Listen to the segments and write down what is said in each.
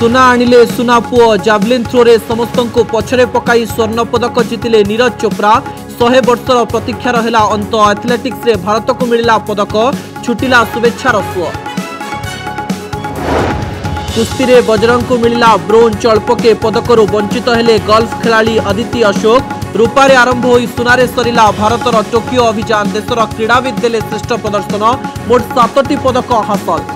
सुना आनिले सुना पुओ जावलिन थ्रो रे समस्त को पछरे पकाई स्वर्ण पदक जितिले नीरज चोप्रा 100 वर्षर प्रतीक्षार हेला अंत एथलेटिक्स रे भारत को मिलिला पदक छुटिला शुभेच्छार सुओ कुस्ती रे बजरंग को मिलिला ब्रोंज अल्पके पदकरू वंचित हेले गोल्फ खिलाड़ी अदिति अशोक रूपारे आरंभ होई सुनारे सरिला भारतर टोकियो अभियान देशर क्रीड़ाविद देले श्रेष्ठ प्रदर्शन मोट 7टी पदक हासिल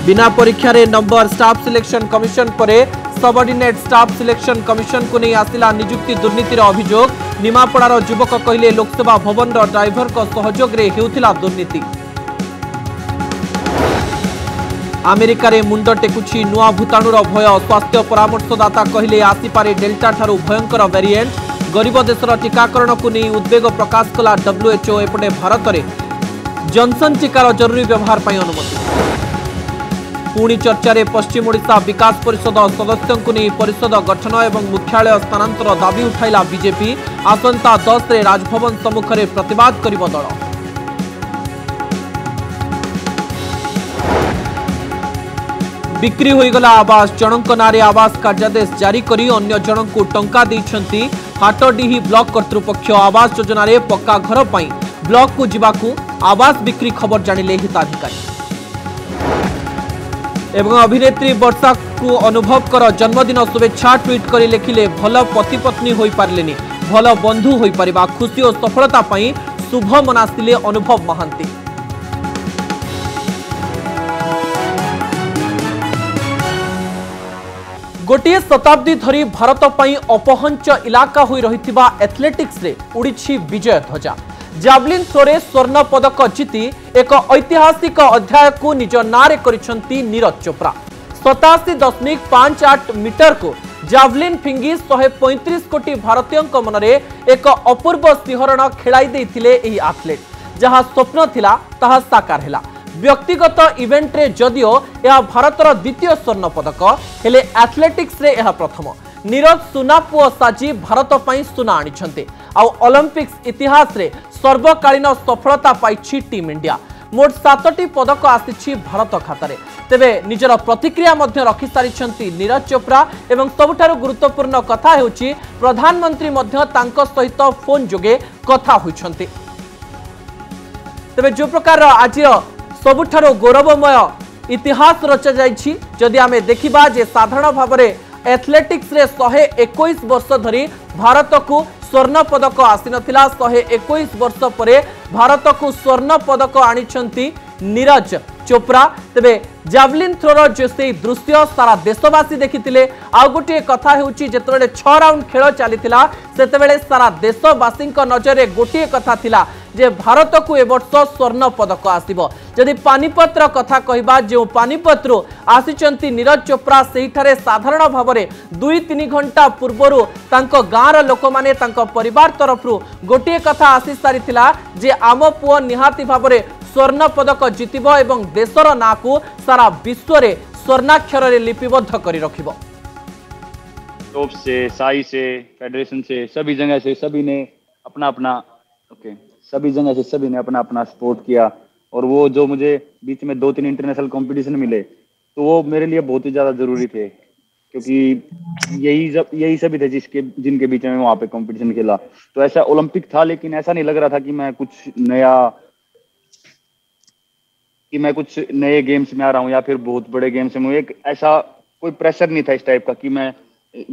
बिना परीक्षा रे नंबर स्टाफ सिलेक्शन कमिशन परे सबऑर्डिनेट स्टाफ सिलेक्शन कमिशन को नहीं आसिला नियुक्ति दुर्नीतिर अभियोग निमापड़ार युवक कहले लोकसभा भवन ड्राइवर को सहयोग रे हेउथिला दुर्नीति अमेरिका रे मुंड टेकुछि नुआ भूताणुर भय स्वास्थ्य परामर्शदाता कहले आसिपारे डेल्टा ठारू भयंकर वेरिएंट गरीब देशर टीकाकरण को नहीं उद्वेग प्रकाश कला WHO एपटे भारत में जॉनसन टीकार जरूरी व्यवहार पर अनुमति पुणी चर्चा रे पश्चिम ओडिशा विकास परिषद सदस्यों को नहीं परिषद गठन एवं मुख्यालय स्थानांतर दाबी उठाइला बीजेपी आसंता 10 रे राजभवन सम्मुख में प्रतिवाद करिब दल बिक्री होईगला आवास जनक नारे आवास कार्यादेश जारी करी अन्य जनक को टंका देइछंती हाटडीही ब्लॉक कर्तृपक्ष आवास योजना रे पक्का घर पई ब्लॉक को जिबाकू आवास बिक्री खबर जानिले हिताधिकारी एवं अभिनेत्री वर्षा को अनुभव कर जन्मदिन शुभेच्छा ट्वीट करी लिखिले भल पति पत्नी होई पारलेनी भल बंधु होई परिबा खुशी और सफलता पई शुभ मनासिले अनुभव महांती गोटे शताब्दी धरी भारत पई अपहंच इलाका होई रहिथिबा एथलेटिक्स रे उड़ीछि विजय ध्वजा जावलिन थ्रो रे स्वर्ण पदक जीति एक ऐतिहासिक अध्याय को निज नारे करिसंती नीरज चोप्रा 87.58 मीटर को जावलिन फिंगी 135 कोटी भारतीयों मनरे एक अपूर्व सिंहरण खेलाई देथिले एही एथलीट जहां स्वप्न थिला ताहा साकार हेला व्यक्तिगत इवेंट रे जदियो यह भारतर द्वितीय स्वर्ण पदक हेले एथलेटिक्स रे यह प्रथम नीरज सुना पुओ साजी भारत पई सुना आनिछंते आउ ओलंपिक्स इतिहास रे सर्वकालीन सफलता पाइछि टीम इंडिया मोट 7टी पदक आसिछि भारत खाता रे तेबे निजर प्रतिक्रिया मध्य रखि सारिछंती नीरज चोप्रा एवं सबुठारु गुरुत्वपूर्ण कथा हेउछि प्रधानमंत्री मध्य तांको सहित फोन जोगे कथा होइछंती तेबे जो प्रकार आज सबुठारु गौरवमय इतिहास रचा जाइछि जदि आमे देखिबा जे साधारण भाबरे एथलेटिक्स रे 121 वर्ष धरी भारत को स्वर्ण पदक आसी नथिला 121 वर्ष परे भारत को स्वर्ण पदक आनिछंती नीरज चोप्रा तेबे जावलिन थ्रोर जो से दृश्य सारा देशवासी देखिथिले आ गोटे कथा हेउची जेतेबेले 6 राउंड खेल चलीथिला सेतेबेले सारा देशवासी नजर रे गोटे कथा थिला जे भारत को ए वर्ष स्वर्ण पदक आसीबो जदि पानीपत्र कथा कहबा जो पानीपत्र आसीचंती नीरज चोप्रा सेहिठारे साधारण भावरे 2-3 घंटा पूर्वरु तांको गाँर लोक माने तांको परिवार तरफरु गोटे कथा आसी सारिथिला जे आम पुओ निहाती भावरे स्वर्ण पदक जितिबो एवं देशर ना को सारा विश्व रे स्वर्णाक्षर रे लिपिबद्ध करी रखिबो टॉप से साई से फेडरेशन से सभी जगह से सभी ने अपना अपना सभी जगह से सभी ने अपना अपना सपोर्ट किया और वो जो मुझे बीच में 2-3 इंटरनेशनल कंपटीशन मिले तो वो मेरे लिए बहुत ही ज्यादा जरूरी थे क्योंकि यही सभी थे जिनके बीच में वहाँ पे कंपटीशन खेला तो ऐसा ओलंपिक था लेकिन ऐसा नहीं लग रहा था कि मैं कुछ नए गेम्स में आ रहा हूँ या फिर बहुत बड़े गेम्स में एक ऐसा कोई प्रेशर नहीं था इस टाइप का कि मैं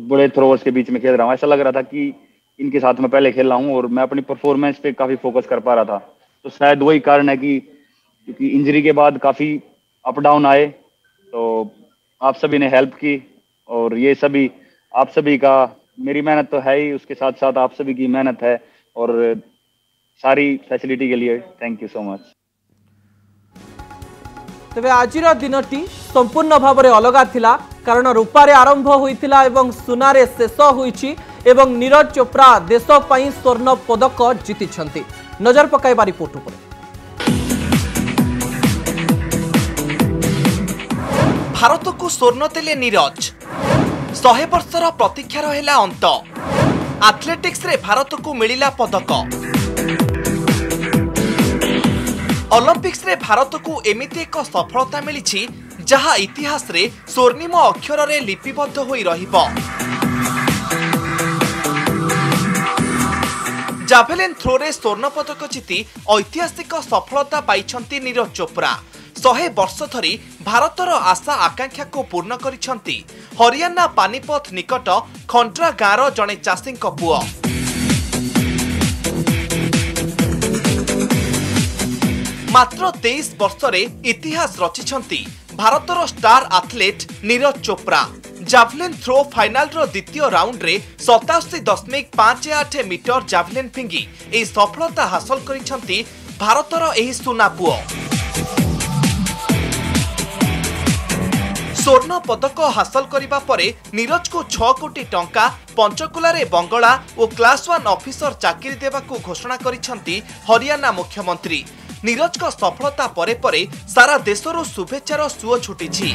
बड़े थ्रोवर्स के बीच में खेल रहा हूँ ऐसा लग रहा था कि इनके साथ मैं पहले खेल रहा हूँ और मैं अपनी परफॉर्मेंस पे काफी फोकस कर पा रहा था तो शायद वही कारण है कि क्योंकि इंजरी के बाद काफी अप डाउन आए तो आप सभी ने हेल्प की और ये सभी आप सभी का मेरी मेहनत तो है ही उसके साथ साथ आप सभी की मेहनत है और सारी फैसिलिटी के लिए थैंक यू सो मच तेबे आजिर दिनटी संपूर्ण भाव में अलग थिला कारण रूपारे आरंभ होइथिला एवं सुनारे शेष होइछि एवं नीरज चोप्रा देश पई स्वर्ण पदक जीतिछंती नजर पकाइबा रिपोर्ट पर भारत को स्वर्ण देले नीरज 100 वर्षर प्रतीक्षार हेला अंत एथलेटिक्स रे भारत को मिलिला पदक ओलंपिक्स रे भारत को एमिति एक सफलता मिली जहा इतिहास रे स्वर्णिम अक्षर रे लिपिबद्ध होई रहिबो। जाभेलिन थ्रो रे स्वर्ण पदक जीति ऐतिहासिक सफलता पाइछंती नीरज चोप्रा। 100 वर्ष धरी भारतर आशा आकांक्षा को पूर्ण करिछंती हरियाणा पानीपत निकट खंड्रा गाँवर जड़े चाषी पुओ। मात्र 23 वर्ष रे इतिहास रचिछंती भारतर star athlete Neeraj Chopra. Javelin throw final रो द्वितीय राउंड रे 87.58 मीटर जाभलिन फिंगी ए सफलता हासिल करिछंती भारतर एही सुना पुओ। स्वर्ण पदक हासिल करिबा परे नीरज को 6 कोटी टंका पंचकुला रे बंगला और क्लास 1 ऑफिसर चाकरी देबाकू घोषणा करिछंती हरियाणा मुख्यमंत्री। नीरज को सफलता परे परे सारा देशरो शुभेच्छार सुओ छुटिछि।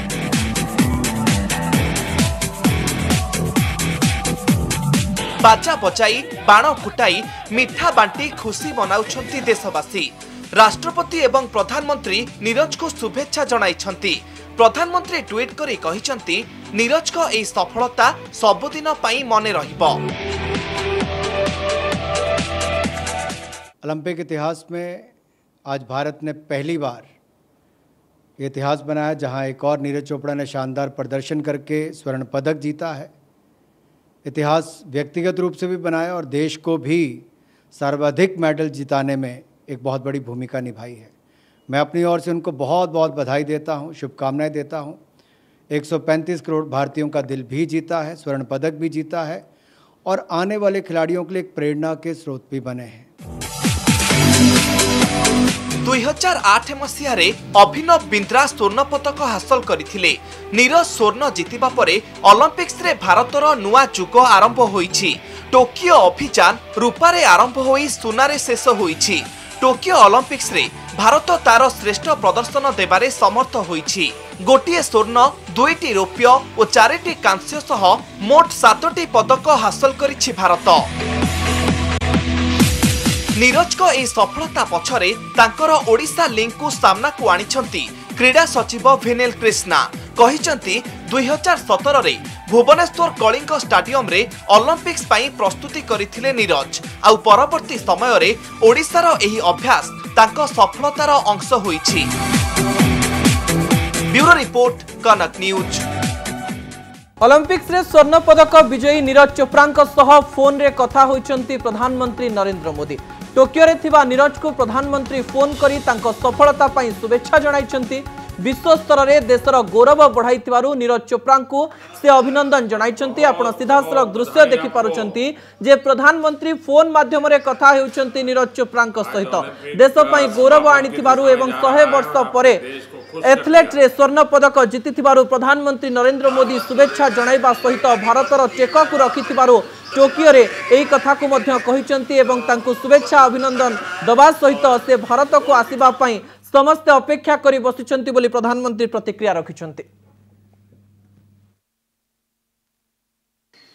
बाजा बजाई बाण फुटाई मिठा बांटी खुशी मनाउछंती देशवासी। राष्ट्रपति एवं प्रधानमंत्री नीरज को शुभेच्छा जणाइछंती। प्रधानमंत्री ट्वीट करी कहिछंती नीरज को एई सफलता सबुदिन पई मने रहिबो। ओलंपिक इतिहास में आज भारत ने पहली बार इतिहास बनाया जहां एक और नीरज चोपड़ा ने शानदार प्रदर्शन करके स्वर्ण पदक जीता है। इतिहास व्यक्तिगत रूप से भी बनाया और देश को भी सर्वाधिक मेडल जिताने में एक बहुत बड़ी भूमिका निभाई है। मैं अपनी ओर से उनको बहुत बहुत बधाई देता हूं, शुभकामनाएं देता हूं। 135 करोड़ भारतीयों का दिल भी जीता है, स्वर्ण पदक भी जीता है और आने वाले खिलाड़ियों के लिए एक प्रेरणा के स्रोत भी बने हैं। 2008 मसीह रे अभिनव बिंद्रा स्वर्ण पदक हासिल करथिले। नीरज स्वर्ण जीतिबा परे ओलंपिक्स रे भारतर नुआ जुग आरंभ होईछि। टोकियो अभियान रूपारे आरंभ होई सुनारे शेष होईछि। टोकियो ओलंपिक्स रे भारत तार श्रेष्ठ प्रदर्शन देबारे समर्थ होईछि। गोटिए स्वर्ण, 2टी रौप्य और 4टी कांस्य सह मोट 7टी पदक हासिल करिछि भारत। नीरज को एई सफलता पछरे तांकर ओडिशा लिंक को सामना को आनिछंती क्रीडा सचिव विनेल कृष्णा। कहिछंती 2017 रे भुवनेश्वर कलिंग स्टाडियम रे ओलंपिक्स पई प्रस्तुति करिथिले नीरज। आउ परवर्ती समय रे ओडिशा रो एही अभ्यास तांको सफलतार अंश होईछि। ब्यूरो रिपोर्ट कनक न्यूज। ओलंपिक्स रे स्वर्ण पदक विजयी नीरज चोप्रांक सह फोन रे कथा होइचंती प्रधानमंत्री नरेंद्र मोदी। टोकियो रे थिबा नीरज को प्रधानमंत्री फोन करी तांको सफलता पई शुभेच्छा जणाइचंती। विश्व स्तर रे देशर गौरव बढ़ाइथिबारु नीरज चोप्रांको से अभिनंदन जणाइचंती। आपण सीधासलख दृश्य देखि पारुचंती जे प्रधानमंत्री फोन माध्यम रे कथा हेउचंती नीरज चोप्रांक सहित देश पई गौरव आनिथिबारु एवं 100 वर्ष परे एथलेट रे स्वर्ण पदक जीतिथिबारु प्रधानमंत्री नरेंद्र मोदी शुभेच्छा जणाइबा सहित भारतर टेक को रखिथिबारु टोकियो रे एई कथा को मध्य कहिचंती एवं तांको शुभेच्छा अभिनंदन दबा सहित से भारत को आसीबा पई समस्त अपेक्षा करी बसिचंती बोली प्रधानमंत्री प्रतिक्रिया रखिचंती।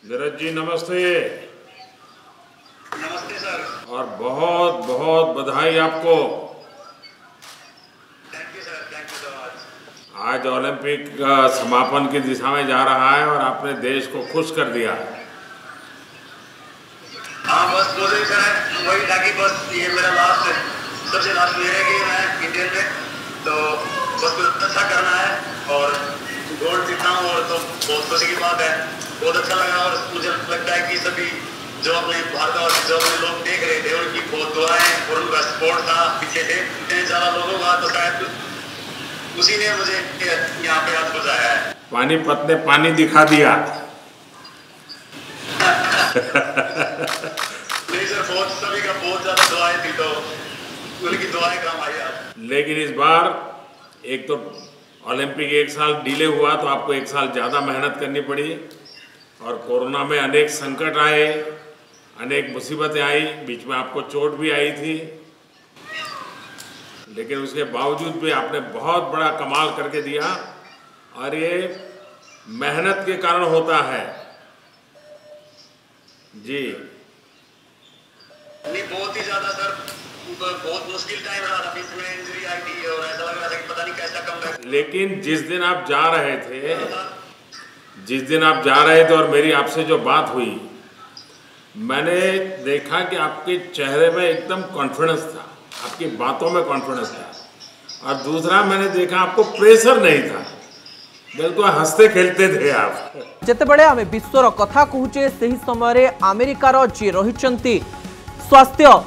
नीरज जी नमस्ते। नमस्ते सर। और बहुत बहुत बधाई आपको। Thank you sir, thank you so much. आज ओलंपिक का समापन की दिशा में जा रहा है और आपने देश को खुश कर दिया। हाँ बस मुझे सर वही था कि बस ये मेरा सबसे लास्ट ईयर है कि मैं इंडियन में, तो बस कुछ अच्छा करना है और गोल्ड जीतना हूँ और तो बहुत खुशी की बात है। बहुत अच्छा लगा और मुझे लगता है कि सभी जो अपने भारत और जो अपने लोग देख रहे थे उनकी बहुत दुआएं और उनका सपोर्ट था पीछे से इतने ज़्यादा लोगों का, तो शायद उसी ने मुझे यहाँ पे हाथ पहुँचाया है। पानीपत ने पानी दिखा दिया। नहीं सर, बहुत सभी का बहुत ज़्यादा दुआएं थी तो उनकी दुआएं काम आई आज। लेकिन इस बार एक तो ओलंपिक एक साल डिले हुआ तो आपको एक साल ज़्यादा मेहनत करनी पड़ी और कोरोना में अनेक संकट आए, अनेक मुसीबतें आई, बीच में आपको चोट भी आई थी, लेकिन उसके बावजूद भी आपने बहुत बड़ा कमाल करके दिया और ये मेहनत के कारण होता है। जी नहीं, बहुत ही ज़्यादा सर, बहुत मुश्किल टाइम रहा था, बीच में इंजरी आई थी और ऐसा लग रहा था कि पता पता नहीं कैसा कम। लेकिन जिस दिन आप जा रहे थे और मेरी आपसे जो बात हुई, मैंने देखा कि आपके चेहरे में एकदम कॉन्फिडेंस था, आपकी बातों में कॉन्फिडेंस था, और दूसरा मैंने देखा आपको प्रेशर नहीं था, बिल्कुल हंसते खेलते थे आप। जितेबले आम विश्वर कथा कहूचे से ही समय अमेरिकार जी रही स्वास्थ्य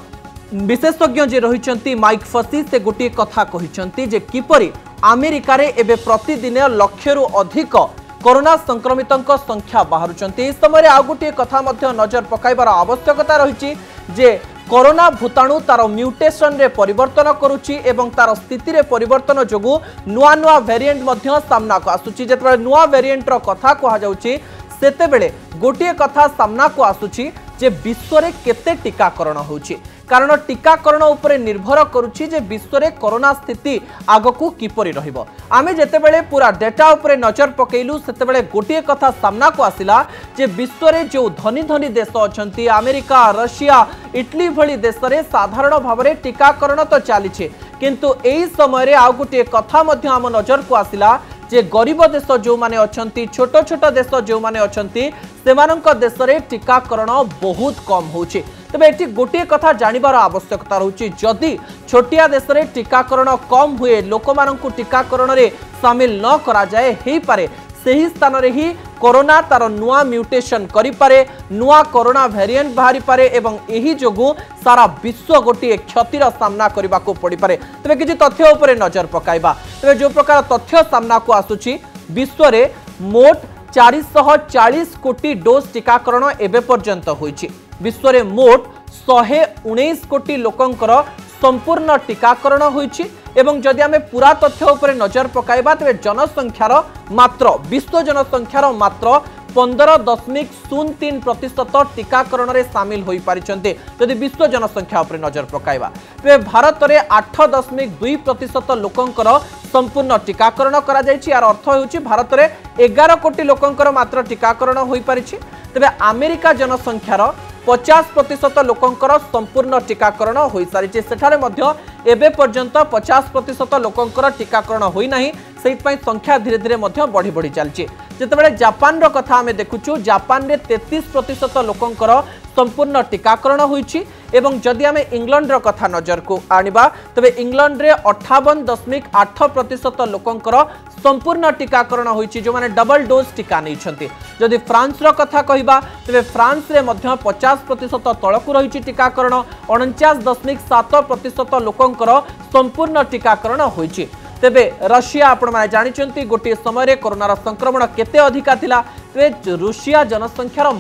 विशेषज्ञ जे रही माइक फसी से गोटे कथा कहते जे किपरि अमेरिकार एबे प्रतिदिन लक्षरू अधिक कोरोना संक्रमितों संख्या बाहरुचंती। इस समय आ गोटे कथा मध्य नजर पकाइबार आवश्यकता रही जे कोरोना भूताणु तार म्यूटेशन रे परिवर्तन करुच्ची एवं तार स्थिति रे परिवर्तन जोगु नुआ नुआ वेरिएंट मध्य सामना को आसुची। जेतबेले नुआ वेरिएंट रो कथा कहा जाउची सेतेबेले गोटे कथा सामना को आसुची जे विश्व रे केते टीकाकरण होउची, कारण टीकाकरण उपरे निर्भर करुच्ची जे विश्व रे कोरोना स्थिति आगकू किपरि रहिबो। आमे जेतेबेले पूरा डेटा उपरे नजर पकेइलु सेतेबेले गोटे कथा सामना को आसिला जे विश्व रे जो धनी धनी देश अछंती अमेरिका, रशिया, इटली भली देश रे साधारण भावरे टीकाकरण तो चलीछे, किंतु एई समय रे आ गोटे कथा मध्य आम नजर को आसिला जे गरीब देश जो माने अछंती, छोट छोट देश जो माने अछंती, सेमानंक देश रे टीकाकरण बहुत कम होउची। तबे एटी गोटे कथा जानिबार आवश्यकता रहउची, जदि छोटिया देश रे टीकाकरण कम हुए, लोक मानंकु टीकाकरण रे शामिल न करा जाए, हेई पारे सही स्थान रे ही कोरोना तार नुआ म्यूटेशन करि पारे, नुआ कोरोना वेरिएंट बाहरी पारे एवं एही जोगु सारा विश्व गोटे क्षतिर सामना करबा को पड़ी पारे। तबे किछि तथ्य उपरे नजर पकाइबा। तबे जो प्रकार तथ्य सामना को आसुची, विश्व रे मोट 440 कोटी डोज टीकाकरण एबे पर्यंत होईची। विश्व रे मोट 119 कोटी लोकंकर संपूर्ण टीकाकरण होईची एवं जदि आमे पूरा तथ्य उपरे नजर पकाइबा तबे जनसंख्यार मात्र विश्व जनसंख्यार मात्र 15.03% टीकाकरण रे शामिल होई पारिचंते। जदि विश्व जनसंख्या उपरे नजर पकाइबा तबे भारत रे 8.2% लोकंकर संपूर्ण टीकाकरण करा जायछि। यार अर्थ होउछि भारत रे 11 कोटी लोकंकर मात्र टीकाकरण होई पारिछि। तबे अमेरिका जनसंख्यार 50% लोकंकर संपूर्ण टीकाकरण होई सारिछि। सेठारे मध्य एबे पर्यंत 50% लोकंकर टीकाकरण होई नाही, सेइतपई संख्या धीरे धीरे मध्य बढ़ी बढ़ी चलछि। जेतेबेले जापान रो कथा आमे देखुछु, जापान रे 33% लोकंकर संपूर्ण टीकाकरण होईछि एवं जदि आमे इंग्लैंड रो कथा नजर को आनिबा तबे इंग्लैंड रे 58.8% लोकंकर संपूर्ण टीकाकरण होईछि, जो माने डबल डोज टीका नै छथि। जदि फ्रांस रो कथा कहिबा तबे फ्रांस रे मध्य 50% तळकु रहिछि टीकाकरण, 49.7% लोकंकर संपूर्ण टीकाकरण होईछि। तेबे रशिया आपण माने जानिचंती गोटे समय कोरोना संक्रमण केते अधिका थिला, तेबे रूसिया जनसंख्यार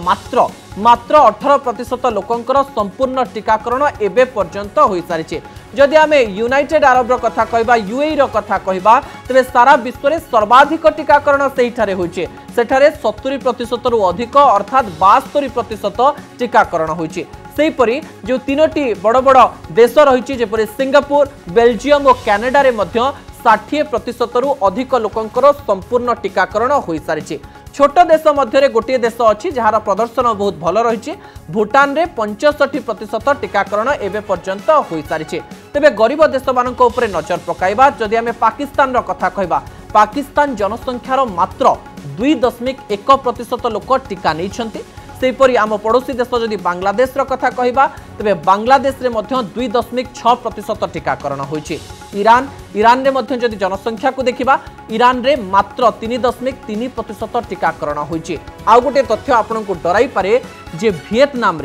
मात्र 18% लोकंकर संपूर्ण टीकाकरण एबे पर्यंत होई सारिছে। जदि आमे यूनाइटेड अरब रो कथा कहबा, यूएई रो कथा कहबा तबे सारा विश्व रे सर्वाधिक टीकाकरण सेठारे होइছে। सेठारे 70% रु अधिक अर्थात 72% टीकाकरण होइছে। सेहीपरि जो तीनोटी बड़ बड़ देश रही जेपरि सिंगापुर, बेल्जियम और कनाडा रे मध्य 60% रु अधिक लोकंकर संपूर्ण टीकाकरण होई सारिছে। छोट देश मध्य गोटे देश अच्छी जार प्रदर्शन बहुत भल रही, भूटान रे 65% टीकाकरण एवं पर्यंत हो सारी। तेबे गरीब देश मानक उपरे नजर पकाइबा, जदि आमे पाकिस्तान रो कथा कहबा, पाकिस्तान जनसंख्यार मात्र 2.1% लोक टीका नहीं। सेहीपरि आम पड़ोसी देश जदि बांग्लादेश रो कथा कहबा तबे बांग्लादेश रे मध्य 2.6% टीकाकरण होइछि। ईरान रे मध्य जदि जनसंख्या को देखिबा, ईरान रे मात्र 3.3% टीकाकरण होइछि। आ गोटे तथ्य आपन को डराई पारे जे वियतनाम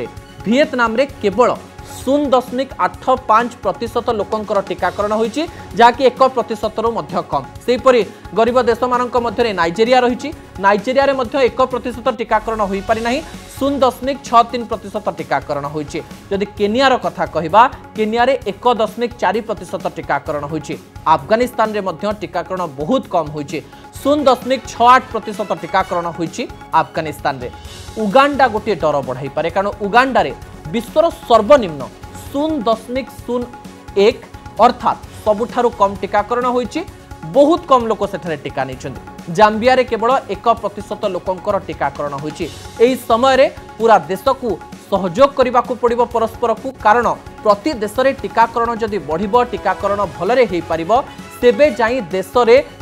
रे केवल 0.85% लोकंकर टीकाकरण होइछि, जाकि 1% रु मध्य कम। सेहीपरि गरीब देश मानक मध्य नाइजेरिया रही, नाइजेरिया रे मध्य 1% टीकाकरण होई पारि नाही, 0.63% टीकाकरण होइछि। जदि केनिया रो कथा कहबा, केनिया रे 1.4% टीकाकरण होइछि। अफगानिस्तान रे मध्य टीकाकरण बहुत कम होइछि, 0.68% टीकाकरण होइछि अफगानिस्तान रे। उगांडा गोटे डर बढ़ाई पारे, कारण उगांडा रे विश्वर सर्वनिम्न 0.01 अर्थात सबुठारु कम टीकाकरण होइछि। बहुत कम लोक सेठारे टीका नहीं। जाम्बिया रे केवल 1% लोकंकर टीकाकरण होइछि। एही समय रे पूरा देश को सहयोग करबा को पड़िबो परस्पर को, कारण प्रति देश रे टीकाकरण जदि बढ़िबो, टीकाकरण भलरे हेई पारिबो, तेबे जाई देश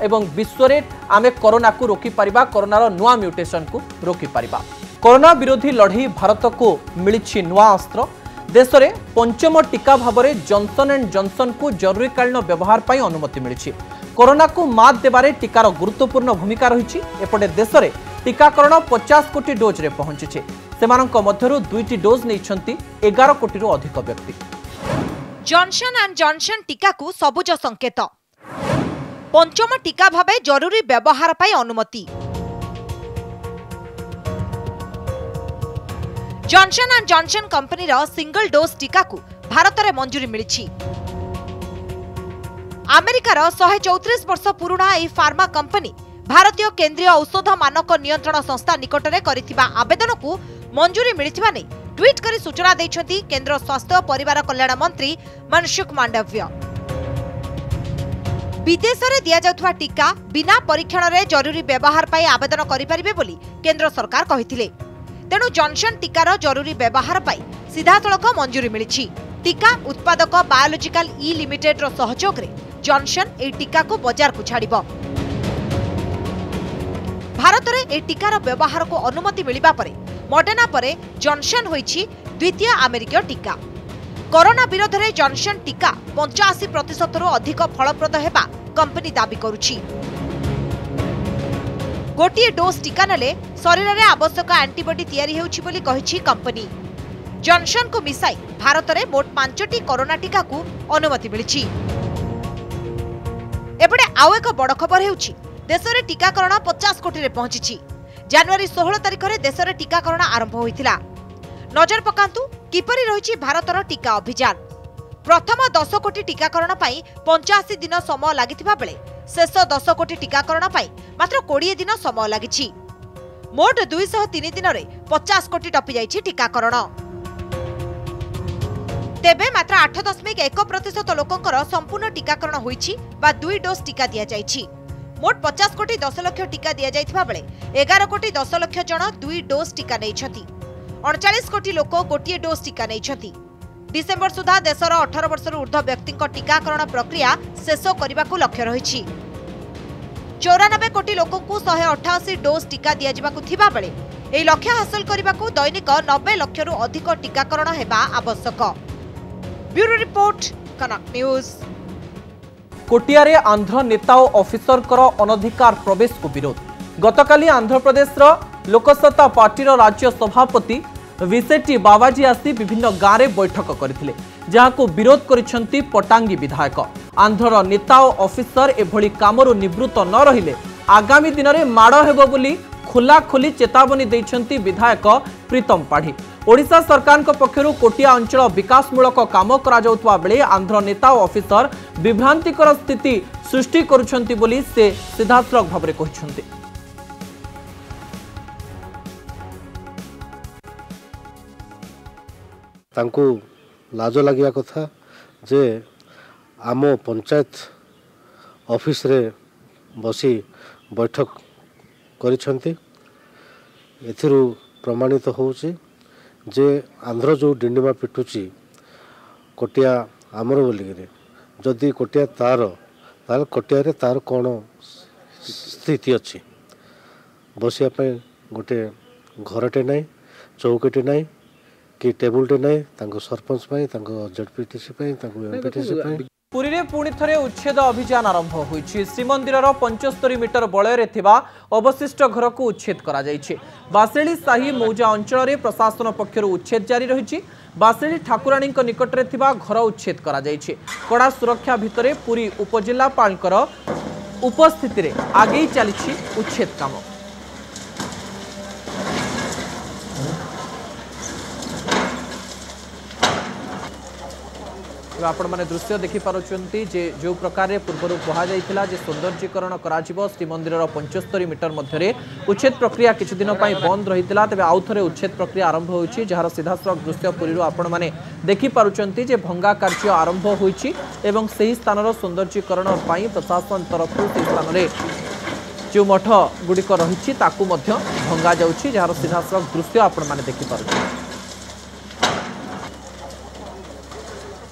एवं विश्व में आमे कोरोना को रोकी परिबा, कोरोनार नुआ म्यूटेशन को रोकी परिबा। कोरोना विरोधी लड़ई भारत को मिली नुआ अस्त्र। देश में पंचम टीका भाव में जॉनसन एंड जॉनसन को जरूरीकालीन व्यवहार पर अनुमति मिली। कोरोना को मात देबारे टीकार गुरुत्वपूर्ण भूमिका रही। एपटे देश में टीकाकरण 50 कोटी डोज रे पहुंची। सेमानंक मध्यरु 2टी डोज नहीं 11 कोटी अधिक व्यक्ति। जॉनसन एंड जॉनसन टीका को सबुज संकेत। पंचम टीका भाव जरूरी व्यवहार पर अनुमति। Johnson and Johnson company single dose टीका को भारत में मंजूरी मिली। अमेरिकार 134 वर्ष पुराना यह फार्मा कंपनी भारतीय केंद्रीय औषध मानक नियंत्रण संस्था निकट में करिथिबा आवेदन को मंजूरी मिलिथिबा नै ट्वीट करी सूचना दैछंती केंद्र स्वास्थ्य और परिवार कल्याण मंत्री मनसुख मांडव्य। विदेश में दिया जाउथवा टीका बिना परीक्षण रे जरूरी व्यवहार पाई आवेदन करि परिबे बोली केंद्र सरकार कहिथिले। तेणु जॉनसन टीकार जरूरी व्यवहार पाई सीधासलख मंजूरी मिली। टीका उत्पादक बायोलॉजिकल ई लिमिटेड रो सहयोग रे जॉनसन ए टीका को बाजार को छाड़िबो। भारत में ए टीकार व्यवहार को अनुमति मिलिबा परे मॉडर्ना परे जॉनसन होईछि द्वितीय अमेरिकीय टीका। कोरोना विरोध में जॉनसन टीका 85% रु अधिक फलप्रद हेबा कंपनी दाबी करुछि। गोटिए डोज टीका नेले शरीर में आवश्यक एंटीबॉडी तैयारी हेउछि बोली कहिछि कंपनी। जॉनसन को मिसाई भारत में मोट 5टी कोरोना टीका को अनुमति मिलिछि। एपटे आउ एक बड़ खबर हेउछि देश में टीकाकरण 50 कोटी रे पहुंची। जनवरी 16 तारिख में देश में टीकाकरण आरंभ होइथिला। नजर पकांतु किपरि रहिछि भारतर टीका अभियान। प्रथम 10 कोटी टीकाकरण पाई 85 दिन समय लागिथिबा बेले शेष 10 कोटी टीकाकरण पाई मात्र 20 दिन समय लागिछि। मोट 203 दिन रे 50 कोटी टपि जाइछि टीकाकरण। तेबे मात्र 8.1% लोकंकर संपूर्ण टीकाकरण होइछि बा 2 डोज टीका दिया जाइछि। मोट 50 कोटी 10 लाख टीका दिया जाइथिबा बेले 11 कोटी 10 लाख जन 2 डोज टीका नैछथि। 39 कोटी लोक गोटिए डोज टीका नैछथि। डिसेंबर सुधा देशर 18 वर्ष ऊर्ध्व व्यक्ति टीकाकरण प्रक्रिया शेष करने को लक्ष्य रही। 94 कोटी लोक 188 डोज टीका दिया जिबाकु थिबा बेले एही लक्ष्य हासिल करने को दैनिक 90 लाख रु अधिक टीकाकरण हेबा आवश्यक। ब्यूरो रिपोर्ट कनक न्यूज। कोटियारे आंध्र नेता और ऑफिसर अनधिकार प्रवेश को विरोध। गतकाली आंध्र प्रदेश लोकसत्ता पार्टी राज्य सभापति विसेटी बाबाजी आसी विभिन्न गाँव में बैठक करथिले, जहां विरोध करिसेंती पटांगी विधायक। आंध्रर नेता और ऑफिसर एभली कामरू निवृत्त न रहिले आगामी दिन में माड़ हेबो बोली खोलाखोली चेतावनी दैछंती विधायक प्रीतम पाढ़ी। ओडिशा सरकार पक्षरु कोटिया अंचल विकासमूलक काम करा जाउतबा बेले आंध्र नेता और ऑफिसर विभ्रांतिकर स्थिति सृष्टि करुछंती बोली से सीधासलख भाबरे कहिछंती। तांको लाज लगिया कथा जे आम पंचायत ऑफिस रे बसी बैठक करिछंती। एथिरु प्रमाणित होउची जे आंध्र जो डिंडिमा पिटुची कोटिया आमर बोलिकी जदि कोटिया तार ताल कोटिया रे तार कौन स्थिति अच्छी बसिया गोटे घरटे नाई चौकीटे नाई कि टेबुलटे नाई सरपंच जेडपीटीसी एमपीटीसी। पुरी रे पुणी थरे उच्छेद अभियान आरंभ होईछि। श्रीमंदिर 75 मीटर बलय थिबा अवशिष्ट घर को उच्छेद करा जाइछि। बासेली साही मौजा अंचल रे प्रशासन पक्षरु उच्छेद जारी रहिछि। बासेली ठाकुराणी निकट रे थिबा घर उच्छेद करा जाइछि। कड़ा सुरक्षा भितरे पुरी उपजिल्लापालकर उपस्थिति रे आगे चलिछि उच्छेद काम। आपण माने दृश्य देखि पारुछंती जे जो प्रकार पूर्व कहा जाइथिला जे सौंदर्यीकरण करा जिवो। श्रीमंदिर 75 मीटर मध्य उच्छेद प्रक्रिया किछु दिन पई बंद रहितिला, तबे आउ थरे उच्छेद प्रक्रिया आरंभ होईछि, जहार सीधासलख दृश्य पुरीरो आपण माने देखि पारुछंती जे भंगा कार्य आरंभ होईछि एवं सही स्थानर सौंदर्यीकरण पई प्रशासन तरफ से स्थान रे जो मठ गुडिक रहिछि ताकू मध्य भंगा जाउछि, जहार सीधासलख दृश्य आपण माने देखि पारुछंती।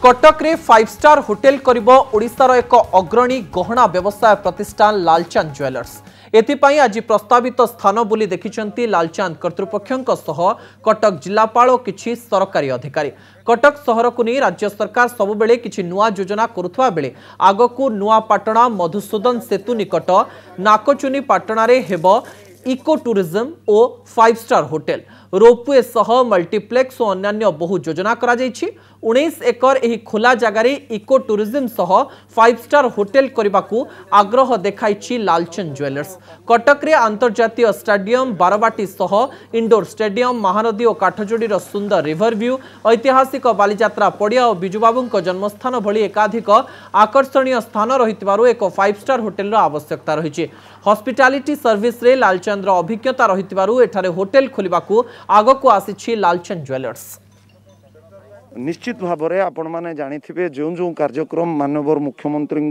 कटक रे 5 स्टार होटेल करिबो ओडिशार एक अग्रणी गहना व्यवसाय प्रतिष्ठान लालचांद ज्वेलर्स। एथिपाई आज प्रस्तावित स्थान बुली देखिचंती लालचांद कर्तृपक्षों सह कटक जिलापाल और किछि सरकारी अधिकारी। कटक सहर को नहीं राज्य सरकार सबुबेले किछि नुआ योजना करुथुवा बेले आगकू नुआपाटणा मधुसूदन सेतु निकट नाकचुनी पाटणा रे हेबो इको टूरिज्म और 5 स्टार होटेल रोपवे सह मल्टीप्लेक्स और अन्य बहु योजना करा जायछि। 19 एकर एही खोला जगार इको टूरिज्म सह 5 स्टार होटेल करने आग्रह देखाई लालचंद ज्वेलर्स। कटक रे अंतर्जातीय स्टेडियम बारबाटी सह इंडोर स्टेडियम महानदी और काठजोड़ी सुंदर रिवर व्यू ऐतिहासिक बालीजात्रा पड़िया और बिजुबाबू जन्मस्थान भली एकाधिक आकर्षणीय स्थान रही एक 5 स्टार होटेल आवश्यकता रही। हॉस्पिटैलिटी सर्विस रे लालचंद्र अभिज्ञता रही होटेल खोलिबाकू आगकू आसी लालचंद ज्वेलर्स। निश्चित भाव में आपण मैंने जानी जो जो कार्यक्रम माननीय मुख्यमंत्री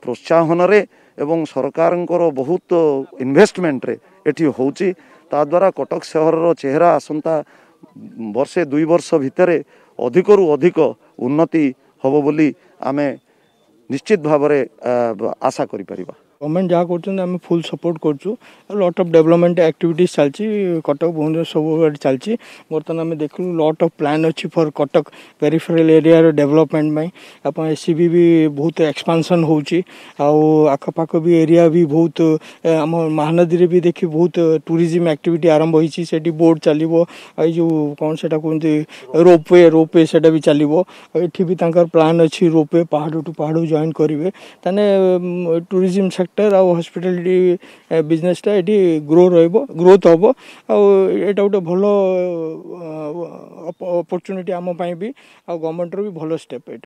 प्रोत्साहन रे एवं सरकार बहुत इन्वेस्टमेंट रे एठी होची ता द्वारा कटक सहर चेहरा आसंता वर्षे 2 वर्ष भितर अधिक रु अधिक उन्नति होबो बोली आमे निश्चित भाव में आशा करि परिबा। गवर्नमेंट जहाँ कर फुल सपोर्ट करूँ लट ऑफ डेवलपमेंट एक्टिविटीज चलती कटक भुवनेश्वर सब चलती बर्तमान आम देखलु लट ऑफ प्लान अच्छी for Cuttack peripheral area development में आप एससीबी भी बहुत एक्सपांशन होची आखपाख भी एरिया भी बहुत आम महानदी भी देखी बहुत टूरिज्म एक्टिविटी आरंभ होती से बोट चलो जो कौन से कहते रोपवे से भी चलो ये भी प्लान अच्छी रोपवे पहाड़ टू पहाड़ जॉइन करेंगे ताने टूरिज्म सेक्टर आ हॉस्पिटैलिटी बिजनेसटा ये ग्रोथ हम आटा गोटे भल अपॉर्चुनिटी आम भी आ गवर्नमेंट भी भल स्टेप।